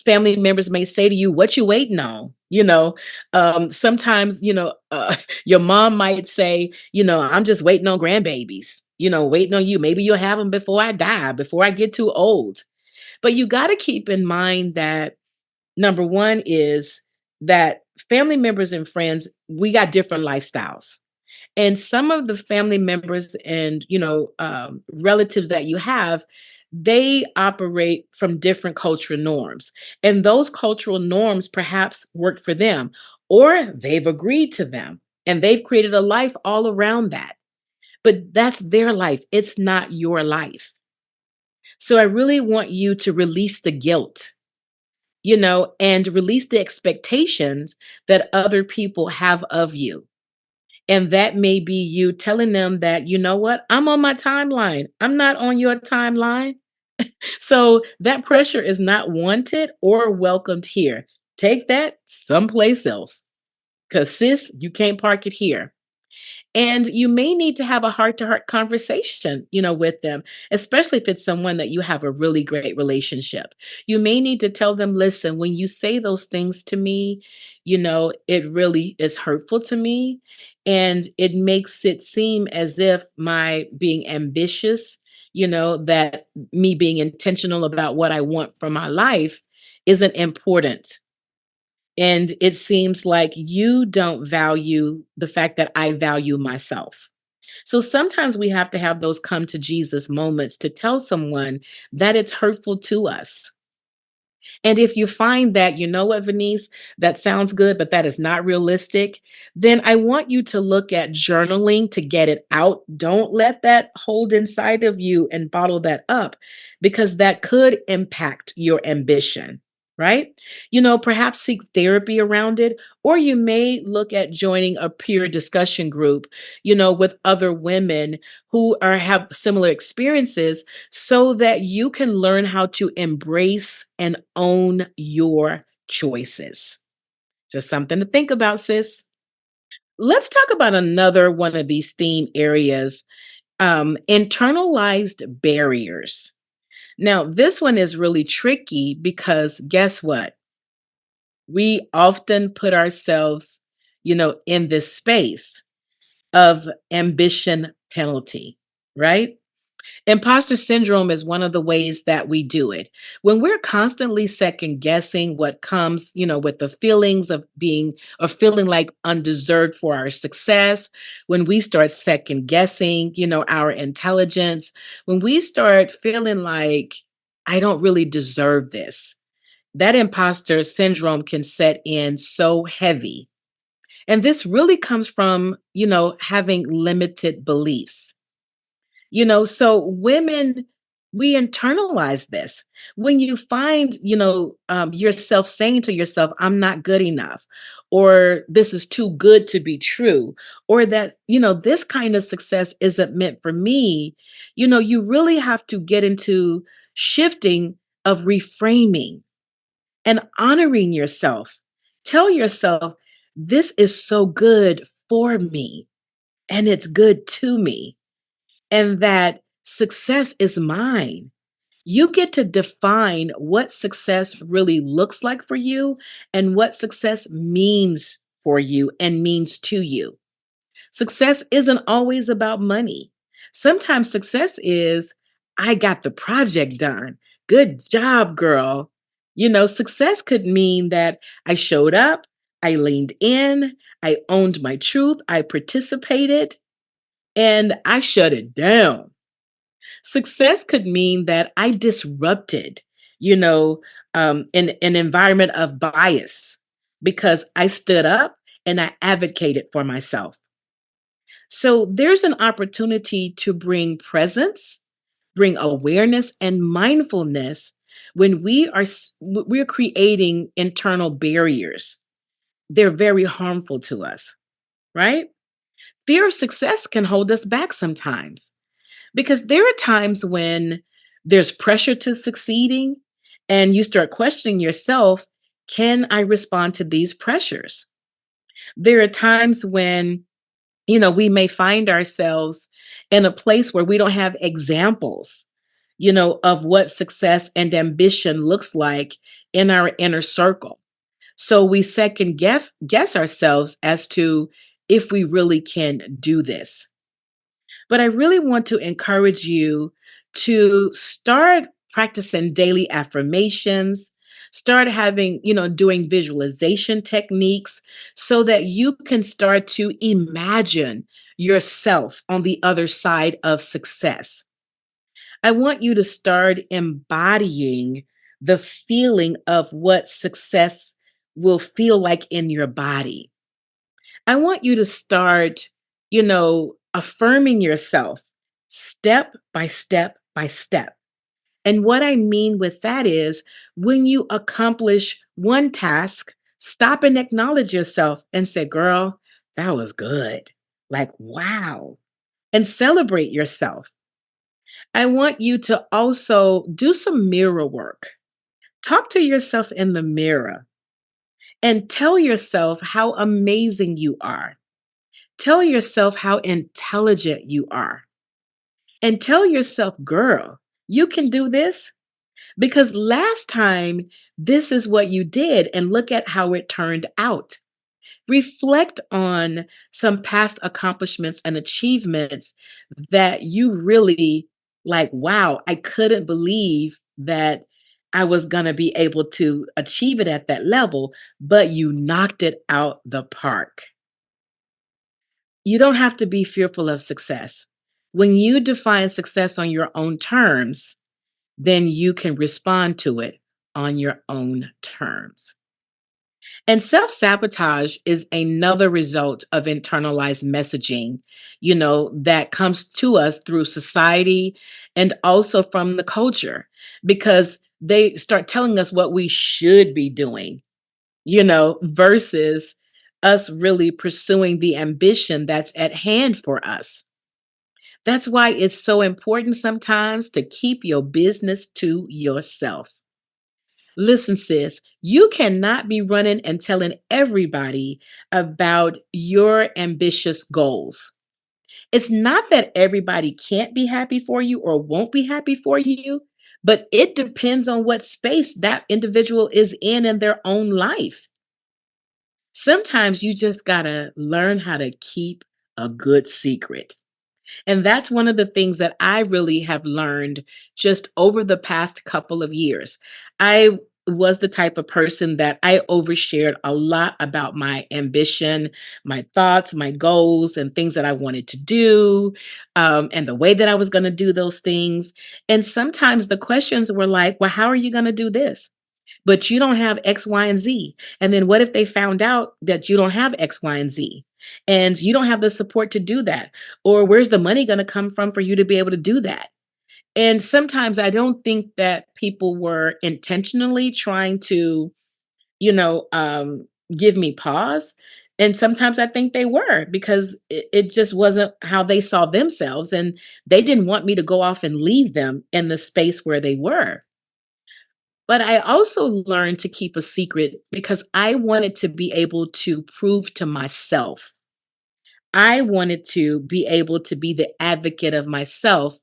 A: family members may say to you, "What you waiting on?" Sometimes, your mom might say, "I'm just waiting on grandbabies, waiting on you. Maybe you'll have them before I die, before I get too old." But you got to keep in mind that number one is that family members and friends, we got different lifestyles. And some of the family members and, relatives that you have, they operate from different cultural norms. And those cultural norms perhaps work for them, or they've agreed to them and they've created a life all around that. But that's their life. It's not your life. So I really want you to release the guilt, and release the expectations that other people have of you. And that may be you telling them that, you know what, I'm on my timeline. I'm not on your timeline. So that pressure is not wanted or welcomed here. Take that someplace else. Because, sis, you can't park it here. And you may need to have a heart to heart conversation, with them, especially if it's someone that you have a really great relationship. You may need to tell them, listen, when you say those things to me, it really is hurtful to me. And it makes it seem as if my being ambitious, that me being intentional about what I want for my life isn't important. And it seems like you don't value the fact that I value myself. So sometimes we have to have those come to Jesus moments to tell someone that it's hurtful to us. And if you find that, you know what, Venice, that sounds good, but that is not realistic, then I want you to look at journaling to get it out. Don't let that hold inside of you and bottle that up, because that could impact your ambition. Right? Perhaps seek therapy around it, or you may look at joining a peer discussion group, with other women who have similar experiences, so that you can learn how to embrace and own your choices. Just something to think about, sis. Let's talk about another one of these theme areas, internalized barriers. Now, this one is really tricky because guess what? We often put ourselves, in this space of ambition penalty, right? Imposter syndrome is one of the ways that we do it. When we're constantly second guessing what comes, with the feelings of being or feeling like undeserved for our success, when we start second guessing, our intelligence, when we start feeling like, I don't really deserve this, that imposter syndrome can set in so heavy. And this really comes from, having limited beliefs. So women, we internalize this. When you find, yourself saying to yourself, I'm not good enough, or this is too good to be true, or that, this kind of success isn't meant for me, you really have to get into shifting of reframing and honoring yourself. Tell yourself, this is so good for me and it's good to me, and that success is mine. You get to define what success really looks like for you and what success means for you and means to you. Success isn't always about money. Sometimes success is, I got the project done. Good job, girl. Success could mean that I showed up, I leaned in, I owned my truth, I participated, and I shut it down. Success could mean that I disrupted, an environment of bias because I stood up and I advocated for myself. So there's an opportunity to bring presence, bring awareness and mindfulness when we're creating internal barriers. They're very harmful to us, right? Fear of success can hold us back sometimes, because there are times when there's pressure to succeeding and you start questioning yourself, can I respond to these pressures? There are times when we may find ourselves in a place where we don't have examples, of what success and ambition looks like in our inner circle. So we second guess ourselves as to if we really can do this. But I really want to encourage you to start practicing daily affirmations, start having, doing visualization techniques so that you can start to imagine yourself on the other side of success. I want you to start embodying the feeling of what success will feel like in your body. I want you to start, affirming yourself step by step by step. And what I mean with that is when you accomplish one task, stop and acknowledge yourself and say, girl, that was good. Like, wow. And celebrate yourself. I want you to also do some mirror work. Talk to yourself in the mirror and tell yourself how amazing you are. Tell yourself how intelligent you are. And tell yourself, girl, you can do this because last time this is what you did, and look at how it turned out. Reflect on some past accomplishments and achievements that you really like, wow, I couldn't believe that I was going to be able to achieve it at that level, but you knocked it out the park. You don't have to be fearful of success. When you define success on your own terms, then you can respond to it on your own terms. And self sabotage is another result of internalized messaging, that comes to us through society and also from the culture, because they start telling us what we should be doing, versus us really pursuing the ambition that's at hand for us. That's why it's so important sometimes to keep your business to yourself. Listen, sis, you cannot be running and telling everybody about your ambitious goals. It's not that everybody can't be happy for you or won't be happy for you, but it depends on what space that individual is in their own life. Sometimes you just got to learn how to keep a good secret. And that's one of the things that I really have learned just over the past couple of years. I was the type of person that I overshared a lot about my ambition, my thoughts, my goals, and things that I wanted to do, and the way that I was going to do those things. And sometimes the questions were like, well, how are you going to do this? But you don't have X, Y, and Z. And then what if they found out that you don't have X, Y, and Z? And you don't have the support to do that? Or where's the money going to come from for you to be able to do that? And sometimes I don't think that people were intentionally trying to, you know, um, give me pause. And sometimes I think they were because it just wasn't how they saw themselves. And they didn't want me to go off and leave them in the space where they were. But I also learned to keep a secret because I wanted to be able to prove to myself. I wanted to be able to be the advocate of myself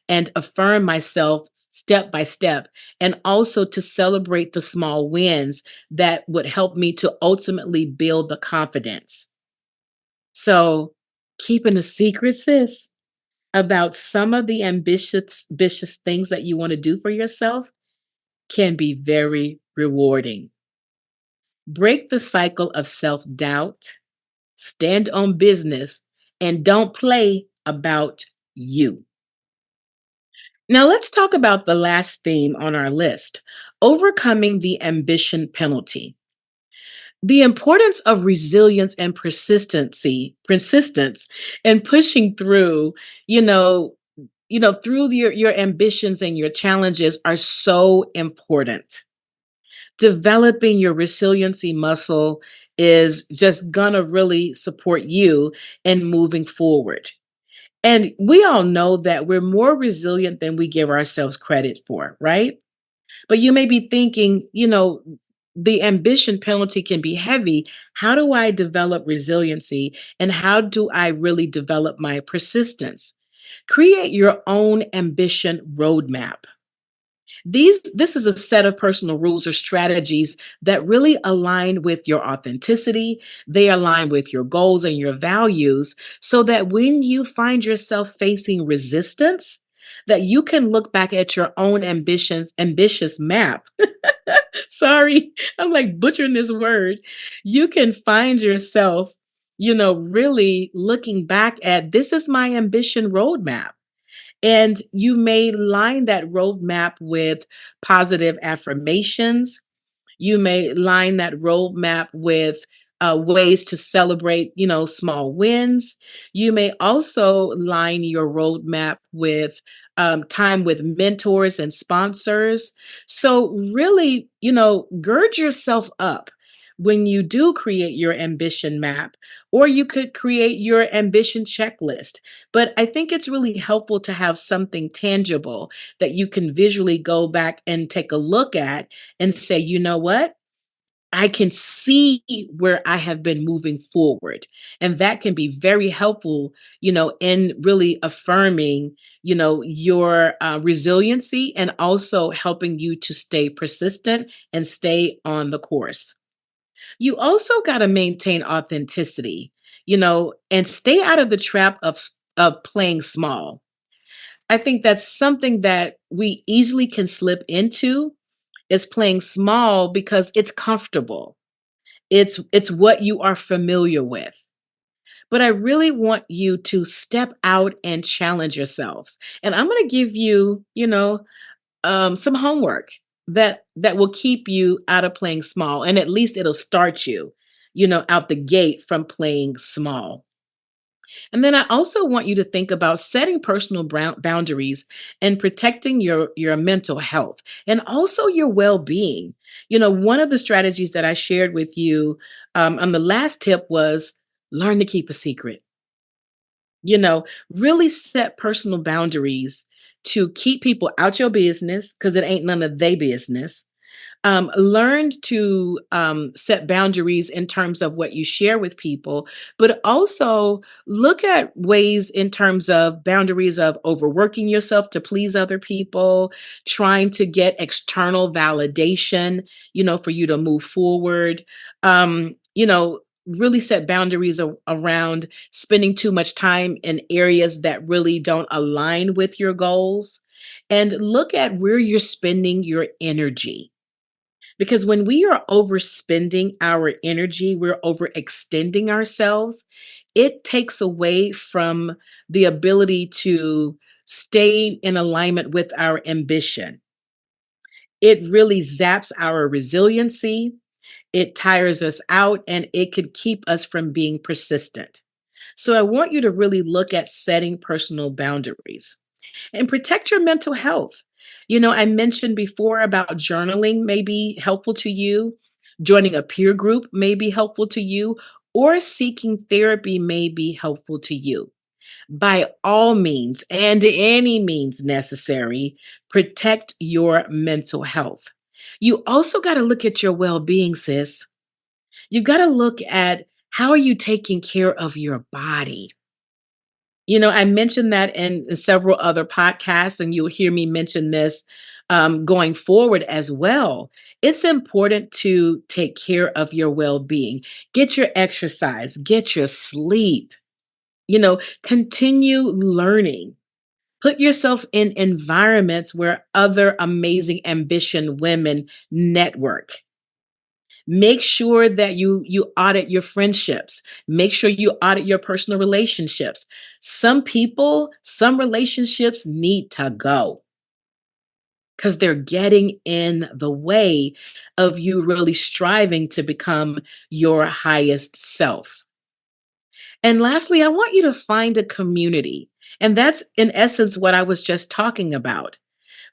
A: and affirm myself step by step, and also to celebrate the small wins that would help me to ultimately build the confidence. So, keeping a secret, sis, about some of the ambitious things that you want to do for yourself can be very rewarding. Break the cycle of self doubt, stand on business, and don't play about you. Now, let's talk about the last theme on our list: overcoming the ambition penalty. The importance of resilience and persistence and pushing through, you know, through your ambitions and your challenges are so important. Developing your resiliency muscle is just gonna really support you in moving forward. And we all know that we're more resilient than we give ourselves credit for, right? But you may be thinking, the ambition penalty can be heavy. How do I develop resiliency? And how do I really develop my persistence? Create your own ambition roadmap. This is a set of personal rules or strategies that really align with your authenticity. They align with your goals and your values so that when you find yourself facing resistance, that you can look back at your own ambitious map. Sorry, I'm like butchering this word. You can find yourself, really looking back at this is my ambition roadmap. And you may line that roadmap with positive affirmations. You may line that roadmap with ways to celebrate, small wins. You may also line your roadmap with time with mentors and sponsors. So, really, gird yourself up when you do create your ambition map, or you could create your ambition checklist. But I think it's really helpful to have something tangible that you can visually go back and take a look at and say, you know what? I can see where I have been moving forward. And that can be very helpful, in really affirming, your resiliency and also helping you to stay persistent and stay on the course. You also got to maintain authenticity, and stay out of the trap of playing small. I think that's something that we easily can slip into is playing small because it's comfortable. It's what you are familiar with. But I really want you to step out and challenge yourselves. And I'm going to give you, some homework that will keep you out of playing small, and at least it'll start you, out the gate from playing small. And then I also want you to think about setting personal boundaries and protecting your mental health and also your well-being. One of the strategies that I shared with you on the last tip was learn to keep a secret. Really set personal boundaries to keep people out your business because it ain't none of their business. Learned to set boundaries in terms of what you share with people, but also look at ways in terms of boundaries of overworking yourself to please other people, trying to get external validation, for you to move forward. Really set boundaries around spending too much time in areas that really don't align with your goals. And look at where you're spending your energy, because when we are overspending our energy, we're overextending ourselves. It takes away from the ability to stay in alignment with our ambition. It really zaps our resiliency, it tires us out, and it could keep us from being persistent. So I want you to really look at setting personal boundaries and protect your mental health. I mentioned before about journaling may be helpful to you, joining a peer group may be helpful to you, or seeking therapy may be helpful to you. By all means and any means necessary, protect your mental health. You also got to look at your well being, sis. You got to look at how are you taking care of your body? I mentioned that in several other podcasts, and you'll hear me mention this going forward as well. It's important to take care of your well being. Get your exercise, get your sleep, continue learning. Put yourself in environments where other amazing ambition women network. Make sure that you audit your friendships. Make sure you audit your personal relationships. Some people, some relationships need to go because they're getting in the way of you really striving to become your highest self. And lastly, I want you to find a community. And that's in essence what I was just talking about.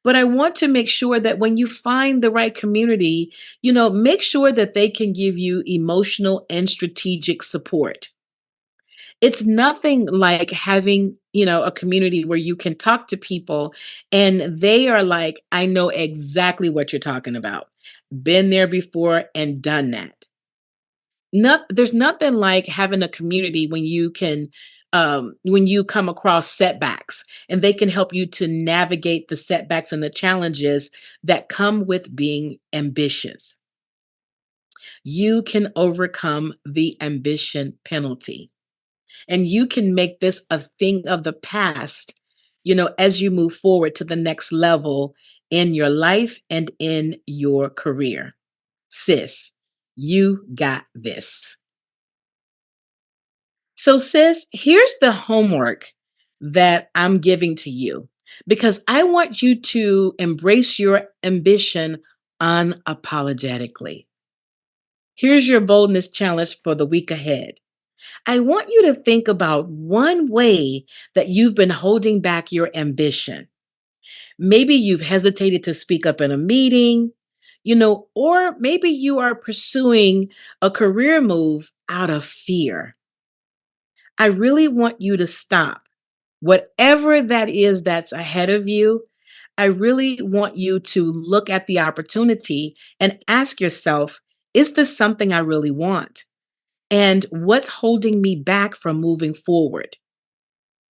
A: But I want to make sure that when you find the right community, make sure that they can give you emotional and strategic support. It's nothing like having, a community where you can talk to people and they are like, I know exactly what you're talking about. Been there before and done that. There's nothing like having a community when you come across setbacks and they can help you to navigate the setbacks and the challenges that come with being ambitious. You can overcome the ambition penalty and you can make this a thing of the past, as you move forward to the next level in your life and in your career. Sis, you got this. So, sis, here's the homework that I'm giving to you because I want you to embrace your ambition unapologetically. Here's your boldness challenge for the week ahead. I want you to think about one way that you've been holding back your ambition. Maybe you've hesitated to speak up in a meeting, or maybe you are pursuing a career move out of fear. I really want you to stop. Whatever that is that's ahead of you, I really want you to look at the opportunity and ask yourself, is this something I really want? And what's holding me back from moving forward?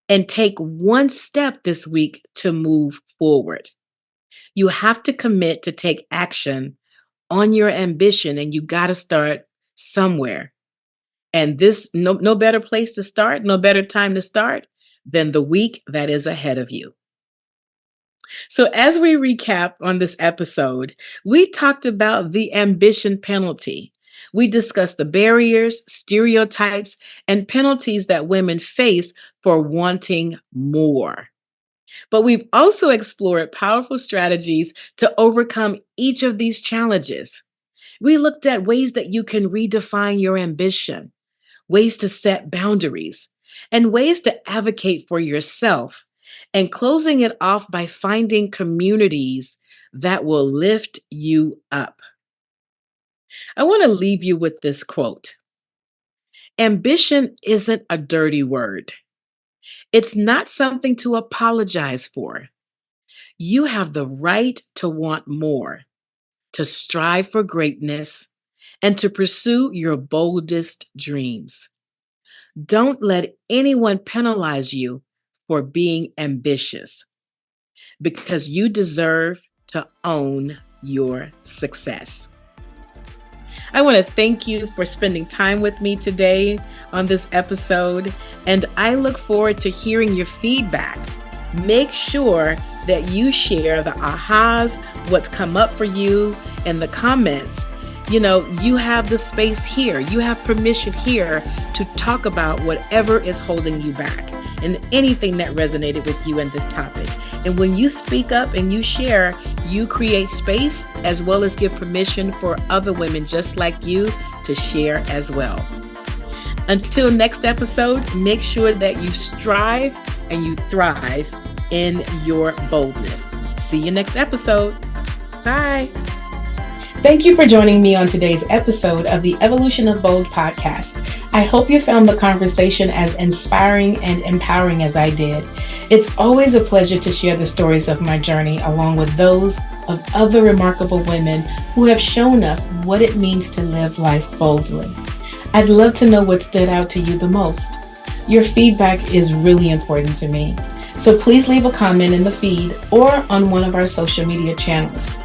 A: And take one step this week to move forward. You have to commit to take action on your ambition, and you got to start somewhere. And this, no better place to start, no better time to start than the week that is ahead of you. So, as we recap on this episode, we talked about the ambition penalty. We discussed the barriers, stereotypes, and penalties that women face for wanting more. But we've also explored powerful strategies to overcome each of these challenges. We looked at ways that you can redefine your ambition, ways to set boundaries, and ways to advocate for yourself, and closing it off by finding communities that will lift you up. I want to leave you with this quote. Ambition isn't a dirty word. It's not something to apologize for. You have the right to want more, to strive for greatness, and to pursue your boldest dreams. Don't let anyone penalize you for being ambitious because you deserve to own your success. I want to thank you for spending time with me today on this episode, and I look forward to hearing your feedback. Make sure that you share the ahas, what's come up for you in the comments. You have the space here. You have permission here to talk about whatever is holding you back and anything that resonated with you in this topic. And when you speak up and you share, you create space as well as give permission for other women just like you to share as well. Until next episode, make sure that you strive and you thrive in your boldness. See you next episode. Bye. Thank you for joining me on today's episode of the Evolution of Bold podcast. I hope you found the conversation as inspiring and empowering as I did. It's always a pleasure to share the stories of my journey along with those of other remarkable women who have shown us what it means to live life boldly. I'd love to know what stood out to you the most. Your feedback is really important to me. So please leave a comment in the feed or on one of our social media channels.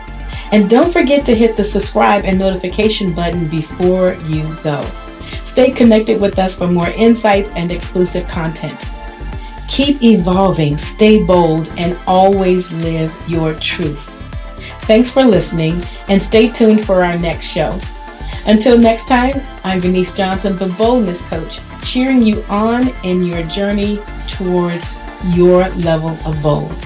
A: And don't forget to hit the subscribe and notification button before you go. Stay connected with us for more insights and exclusive content. Keep evolving, stay bold, and always live your truth. Thanks for listening, and stay tuned for our next show. Until next time, I'm Venice Johnson, the Boldness Coach, cheering you on in your journey towards your level of bold.